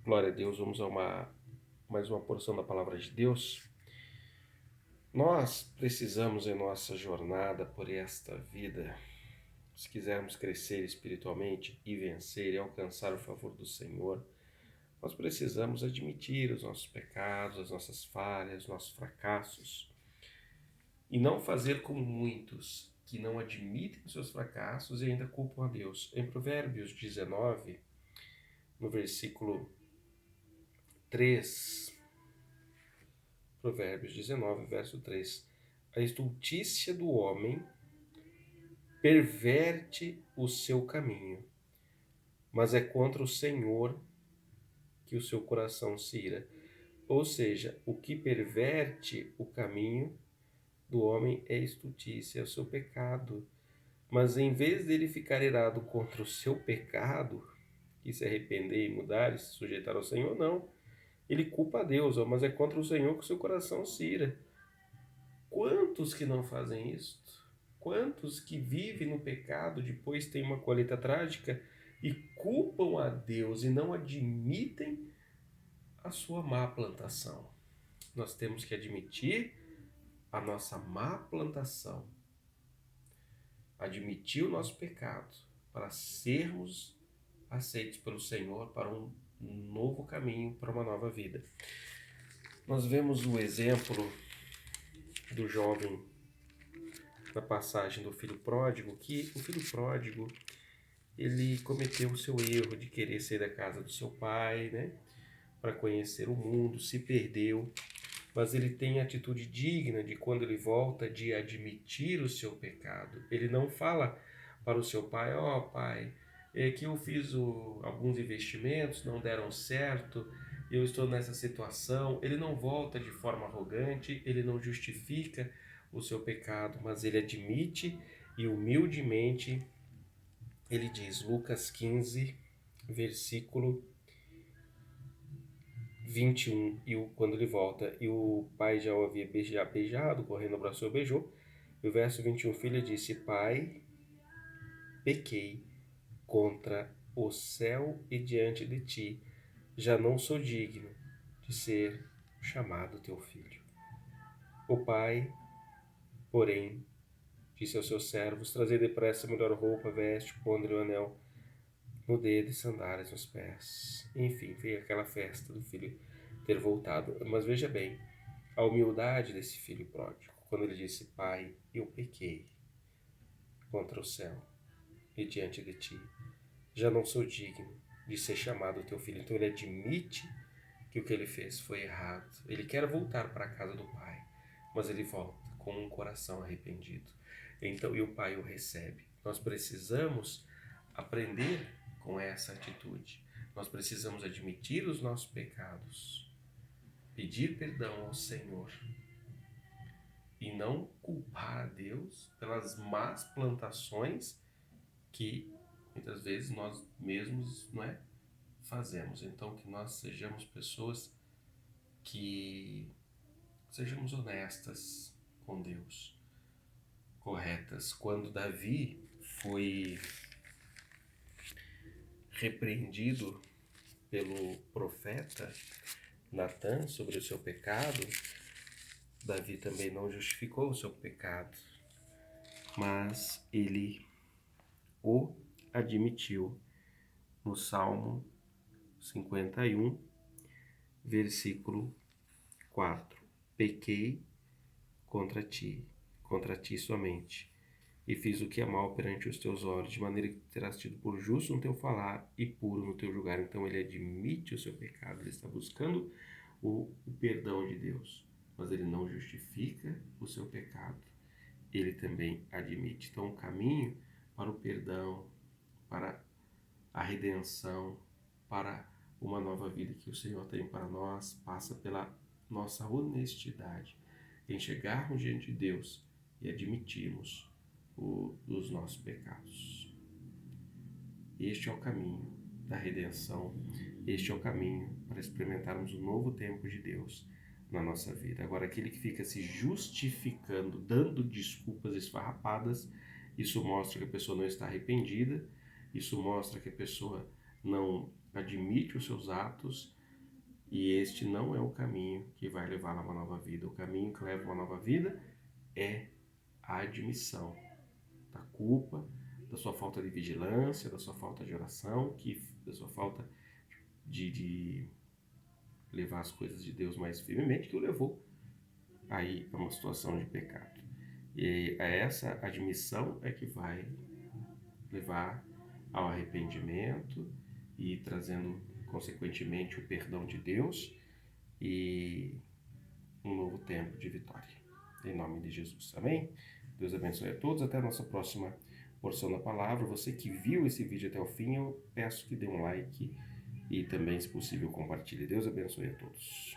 Glória a Deus, vamos a mais uma porção da palavra de Deus. Nós precisamos em nossa jornada por esta vida, se quisermos crescer espiritualmente e vencer e alcançar o favor do Senhor, nós precisamos admitir os nossos pecados, as nossas falhas, nossos fracassos e não fazer como muitos que não admitem os seus fracassos e ainda culpam a Deus. Em Provérbios 19, no versículo 3, Provérbios 19, verso 3. A estultícia do homem perverte o seu caminho, mas é contra o Senhor que o seu coração se ira. Ou seja, o que perverte o caminho do homem é a estultícia, é o seu pecado. Mas em vez dele ficar irado contra o seu pecado, e se arrepender e mudar e se sujeitar ao Senhor, não. Ele culpa a Deus, mas é contra o Senhor que o seu coração se ira. Quantos que não fazem isso? Quantos que vivem no pecado, depois têm uma colheita trágica e culpam a Deus e não admitem a sua má plantação? Nós temos que admitir a nossa má plantação, admitir o nosso pecado para sermos aceitos pelo Senhor para um novo caminho, para uma nova vida. Nós vemos o exemplo do jovem na passagem do filho pródigo, que o filho pródigo ele cometeu o seu erro de querer sair da casa do seu pai, né, para conhecer o mundo, se perdeu, mas ele tem a atitude digna de quando ele volta de admitir o seu pecado. Ele não fala para o seu pai, ó pai, é que eu fiz alguns investimentos, não deram certo, eu estou nessa situação. Ele não volta de forma arrogante, ele não justifica o seu pecado, mas ele admite e humildemente ele diz, Lucas 15, versículo 21, quando ele volta, e o pai já o havia beijado, correndo abraçou e beijou. E o verso 21, o filho disse, pai, pequei contra o céu e diante de ti, já não sou digno de ser chamado teu filho. O pai, porém, disse aos seus servos, trazei depressa a melhor roupa, veste, pondo-lhe o anel no dedo e sandálias nos pés. Enfim, veio aquela festa do filho ter voltado. Mas veja bem, a humildade desse filho pródigo, quando ele disse, pai, eu pequei contra o céu e diante de ti, já não sou digno de ser chamado teu filho. Então ele admite que o que ele fez foi errado. Ele quer voltar para a casa do pai, mas ele volta com um coração arrependido. Então, e o pai o recebe. Nós precisamos aprender com essa atitude. Nós precisamos admitir os nossos pecados, pedir perdão ao Senhor e não culpar a Deus pelas más plantações que muitas vezes nós mesmos, não é, fazemos. Então que nós sejamos pessoas que sejamos honestas com Deus, corretas. Quando Davi foi repreendido pelo profeta Natã sobre o seu pecado, Davi também não justificou o seu pecado, mas ele o admitiu no Salmo 51, versículo 4. Pequei contra ti somente, e fiz o que é mal perante os teus olhos, de maneira que terás tido por justo no teu falar e puro no teu julgar. Então ele admite o seu pecado, ele está buscando o perdão de Deus, mas ele não justifica o seu pecado, ele também admite. Então o caminho para o perdão, para a redenção, para uma nova vida que o Senhor tem para nós, passa pela nossa honestidade, em chegarmos diante de Deus e admitirmos os nossos pecados. Este é o caminho da redenção, este é o caminho para experimentarmos o novo tempo de Deus na nossa vida. Agora, aquele que fica se justificando, dando desculpas esfarrapadas, isso mostra que a pessoa não está arrependida, isso mostra que a pessoa não admite os seus atos e este não é o caminho que vai levar a uma nova vida. O caminho que leva a uma nova vida é a admissão da culpa, da sua falta de vigilância, da sua falta de oração, da sua falta de levar as coisas de Deus mais firmemente, que o levou aí a uma situação de pecado. E essa admissão é que vai levar ao arrependimento e trazendo consequentemente o perdão de Deus e um novo tempo de vitória. Em nome de Jesus. Amém? Deus abençoe a todos. Até a nossa próxima porção da palavra. Você que viu esse vídeo até o fim, eu peço que dê um like e também, se possível, compartilhe. Deus abençoe a todos.